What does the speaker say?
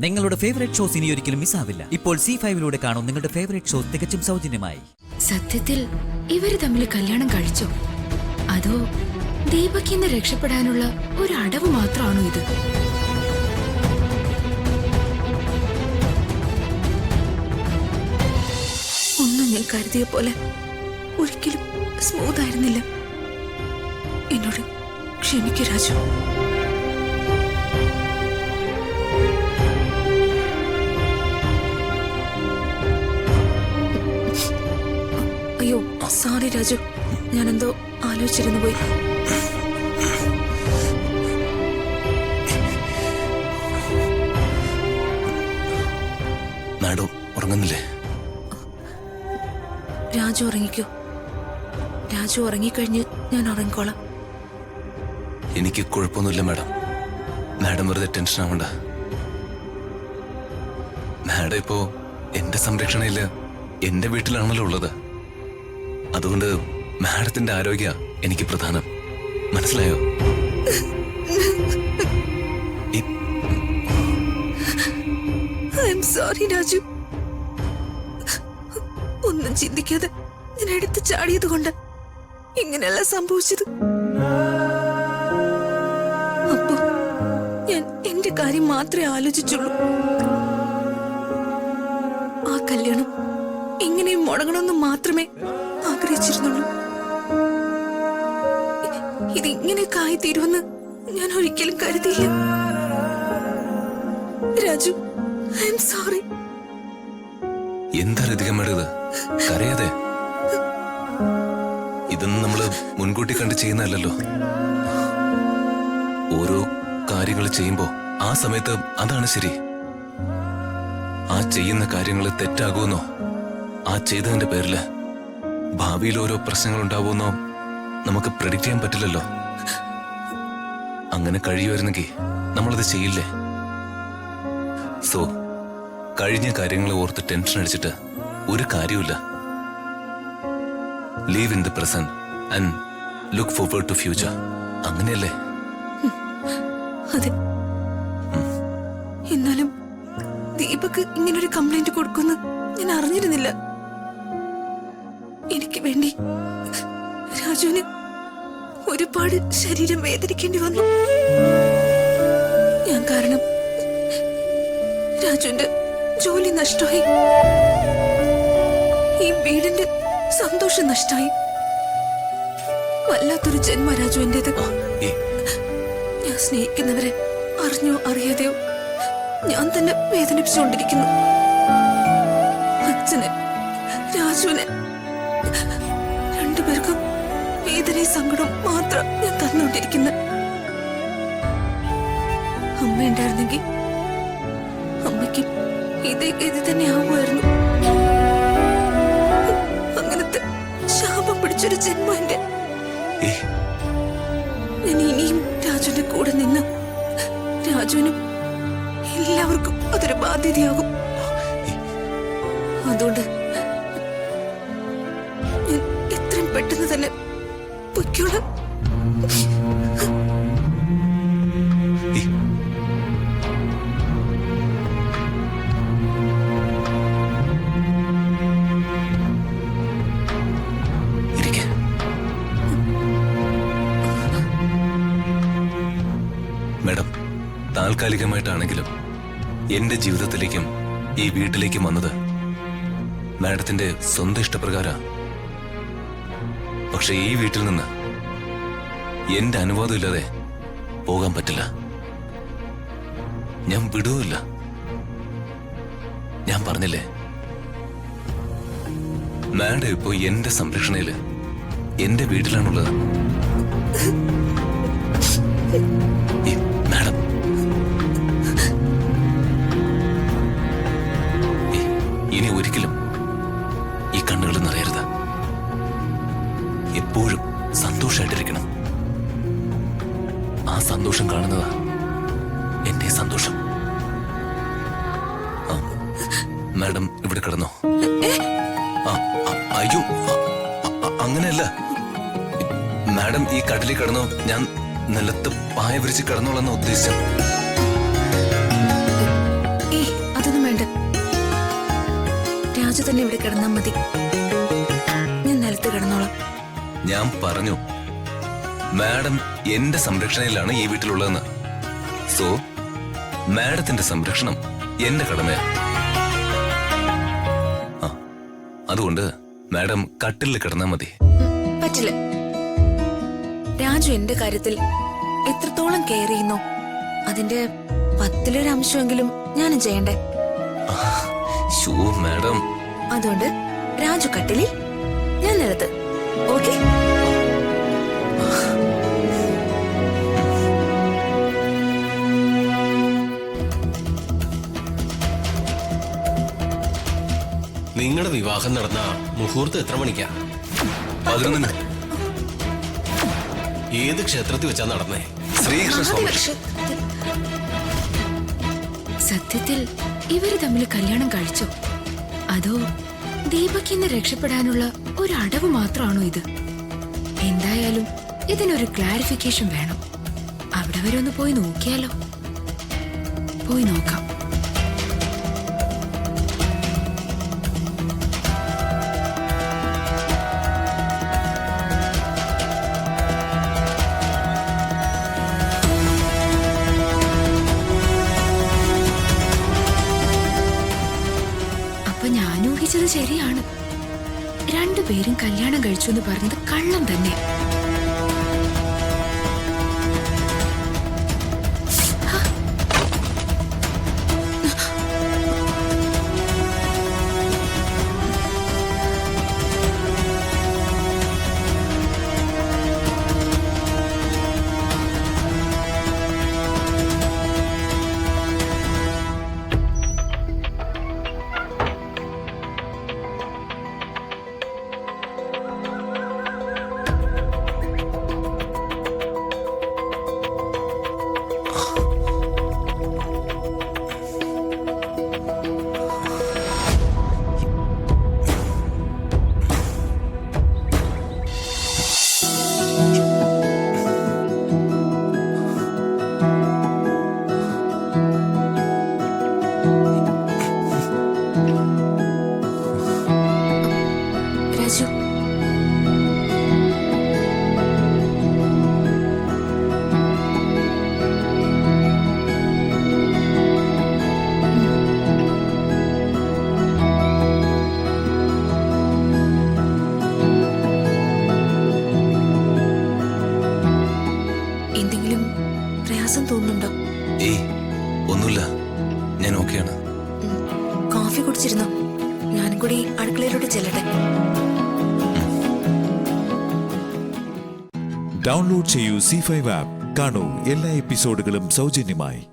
നിങ്ങളുടെ favourite shows ഇനി ഒരിക്കലും മിസ്സാവില്ല. ഇപ്പോൾ C5 കാണും നിങ്ങളുടെ ഫേവറേറ്റ് ഷോസ് തികച്ചും സൗജന്യമായി. സത്യത്തിൽ ഇവര് തമ്മിൽ കല്യാണം കഴിച്ചോ, അതോ ദീപക്കിന്ന് രക്ഷപ്പെടാനുള്ള ഒരു അടവ് മാത്രമാണോ ഇത്? ഒന്നും ഞാൻ കരുതിയ പോലെ ഒരിക്കലും സ്മൂത്ത് ആയിരുന്നില്ല. എന്നോട് ക്ഷമിക്കൂ രാജു. അയ്യോ സോറി രാജു, ഞാനെന്തോ ആലോചിച്ചിരുന്നു പോയി. മാഡം ഉറങ്ങുന്നില്ലേ? രാജു ഉറങ്ങിക്കോ. രാജു ഉറങ്ങിക്കഴിഞ്ഞ് ഞാൻ ഉറങ്ങിക്കോളാം. എനിക്ക് കുഴപ്പമൊന്നുമില്ല മാഡം. മാഡം വെറുതെ ടെൻഷൻ ആവണ്ട. മാഡം ഇപ്പോ എന്റെ സംരക്ഷണയില് എന്റെ വീട്ടിലാണല്ലോ ഉള്ളത്. അതുകൊണ്ട് മാഡത്തിന്റെ ആരോഗ്യ എനിക്ക് പ്രധാനം. മനസ്സിലായോ? സോറി രാജു, ഒന്നും ചിന്തിക്കാതെ ഞാൻ എടുത്ത് ചാടിയത് കൊണ്ട് ഇങ്ങനെയല്ല സംഭവിച്ചത്. അപ്പോ ഞാൻ എന്റെ കാര്യം മാത്രമേ ആലോചിച്ചുള്ളൂ. ആ കല്യാണം എങ്ങനെയും മുടങ്ങണമെന്ന് മാത്രമേ ആഗ്രഹിച്ചിരുന്നുള്ളൂ. ഇതിങ്ങനെയൊക്കെ ആയിത്തീരുമെന്ന് ഞാൻ ഒരിക്കലും കരുതിയില്ല. Raju, I am sorry. എന്താ രതികമ്മയുടെ ഇത്? കരയാതെ. ഇതൊന്നും നമ്മള് മുൻകൂട്ടി കണ്ട് ചെയ്യുന്നതല്ലോ. ഓരോ കാര്യങ്ങൾ ചെയ്യുമ്പോ ആ സമയത്ത് അതാണ് ശരി. ആ ചെയ്യുന്ന കാര്യങ്ങൾ തെറ്റാകുമെന്നോ ആ ചെയ്തതിന്റെ പേരില് ഭാവിയിൽ ഓരോ പ്രശ്നങ്ങൾ ഉണ്ടാവുമെന്നോ നമുക്ക് പ്രെഡിക്റ്റ് ചെയ്യാൻ പറ്റില്ലല്ലോ. അങ്ങനെ കഴിയുമായിരുന്നെങ്കിൽ നമ്മളത് ചെയ്യില്ലേ? സോ കഴിഞ്ഞ കാര്യങ്ങളെ ഓർത്ത് ടെൻഷൻ അടിച്ചിട്ട് ഒരു കാര്യമില്ല. Live in the present and look forward to future. അങ്ങനെയല്ലേ? അതെ. എന്നാലും ദീപക് ഇങ്ങനൊരു കംപ്ലൈന്റ് കൊടുക്കുമെന്ന് ഞാൻ അറിഞ്ഞിരുന്നില്ല. എനിക്ക് വേണ്ടി രാജുവിന് ഒരുപാട് ശരീരം വേദനിക്കേണ്ടി വന്നു. ഞാൻ കാരണം രാജുവിന്റെ ജോലി നഷ്ടമായി, ഈ വീടിന്റെ സന്തോഷം നഷ്ടമായി. വല്ലാത്തൊരു ജന്മ രാജു എന്റേത്. ഞാൻ സ്നേഹിക്കുന്നവരെ അറിഞ്ഞോ അറിയാതെയോ ഞാൻ തന്നെ വേദനിപ്പിച്ചുകൊണ്ടിരിക്കുന്നു. അച്ഛനെ, രാജുവിനെ, രണ്ടുപേർക്കും വേദനയും സങ്കടവും മാത്രം ഞാൻ തന്നുകൊണ്ടിരിക്കുന്നു. അമ്മ ഉണ്ടായിരുന്നെങ്കിൽ അമ്മയ്ക്ക് ഇതേ ഗതി തന്നെ ആവുമായിരുന്നു. അങ്ങനത്തെ ശാപം പിടിച്ചൊരു ജന്മം എന്റെ. ഞാൻ ഇനിയും രാജുവിന്റെ കൂടെ നിന്ന് രാജുവിനും എല്ലാവർക്കും അതൊരു ബാധ്യതയാകും. അതുകൊണ്ട് ഞാൻ എത്രയും പെട്ടെന്ന് തന്നെ പൊയ്ക്കോളാം. മാഡം, താൽക്കാലികമായിട്ടാണെങ്കിലും എന്റെ ജീവിതത്തിലേക്കും ഈ വീട്ടിലേക്കും വന്നത് മാഡത്തിന്റെ സ്വന്തം ഇഷ്ടപ്രകാര. പക്ഷെ ഈ വീട്ടിൽ നിന്ന് എന്റെ അനുവാദം ഇല്ലാതെ പോകാൻ പറ്റില്ല. ഞാൻ വിടുകയില്ല. ഞാൻ പറഞ്ഞില്ലേ, മാഡം ഇപ്പോ എന്റെ സംരക്ഷണയില് എന്റെ വീട്ടിലാണുള്ളത്. മാഡം, ഇനി ഒരിക്കലും ഈ കണ്ണുകൾ നിറയരുത്. എപ്പോഴും സന്തോഷമായിട്ടിരിക്കണം. ആ സന്തോഷം കാണുന്നതാ എന്റെ സന്തോഷം. മാഡം ഇവിടെ കിടന്നോ? അയ്യോ, അങ്ങനെയല്ല മാഡം. ഈ കട്ടിലിൽ കിടന്നോ, ഞാൻ നിലത്ത് പായ വിരിച്ച് കിടന്നോളെന്ന് ഉദ്ദേശിച്ചത്. രാജു തന്നെ ഇവിടെ കിടന്നാൽ മതി. ഞാൻ നിലത്ത് കിടന്നോളാം. ഞാൻ പറഞ്ഞു മാഡം എന്റെ സംരക്ഷണയിലാണ് ഈ വീട്ടിലുള്ളതെന്ന്. സോ മാഡത്തിന്റെ സംരക്ഷണം എന്റെ കടമയാണ്. അതുകൊണ്ട് മാഡം കട്ടിലിൽ കിടന്നാൽ മതി. പറ്റില്ല. രാജു എന്റെ കാര്യത്തിൽ എത്രത്തോളം കെയർ ചെയ്യുന്നു അതിന്റെ 10-1 അംശമെങ്കിലും ഞാനും ചെയ്യണ്ടേ? Show madam. അതുകൊണ്ട് രാജു കട്ടിലിൽ, ഞാൻ നിലത്ത്. ഓക്കെ? നിങ്ങളുടെ വിവാഹം നടന്ന മുഹൂർത്തം എത്ര മണിക്കാ? 11. ഏത് ക്ഷേത്രത്തിൽ വെച്ചാ നടന്നേ? ശ്രീകൃഷ്ണ സ്വാമി. സത്യത്തിൽ ഇവര് തമ്മിൽ കല്യാണം കഴിച്ചോ അതോ ദീപക്കിന്ന് രക്ഷപ്പെടാനുള്ള ഒരു അടവ് മാത്രമാണോ ഇത്? എന്തായാലും ഇതിനൊരു ക്ലാരിഫിക്കേഷൻ വേണം. അവിടെ വരെ ഒന്ന് പോയി നോക്കിയാലോ? പോയി നോക്കാം. ഞാൻ ഊഹിച്ചത് ശരിയാണ്. രണ്ടുപേരും കല്യാണം കഴിച്ചു എന്ന് പറഞ്ഞത് കള്ളം തന്നെ. രാജു, എന്തെങ്കിലും പ്രയാസം തോന്നുന്നുണ്ടോ? ഏയ് ഒന്നുമില്ല, ഞാൻ ഓക്കെയാണ്. കോഫി കുടിച്ചിരുന്നോ? ഞാനും കൂടി അടുക്കളയിലോട്ട് ചെല്ലട്ടെ. ഡൗൺലോഡ് ചെയ്യൂ C5 ആപ്പ്. കാണൂ എല്ലാ എപ്പിസോഡുകളും സൗജന്യമായി.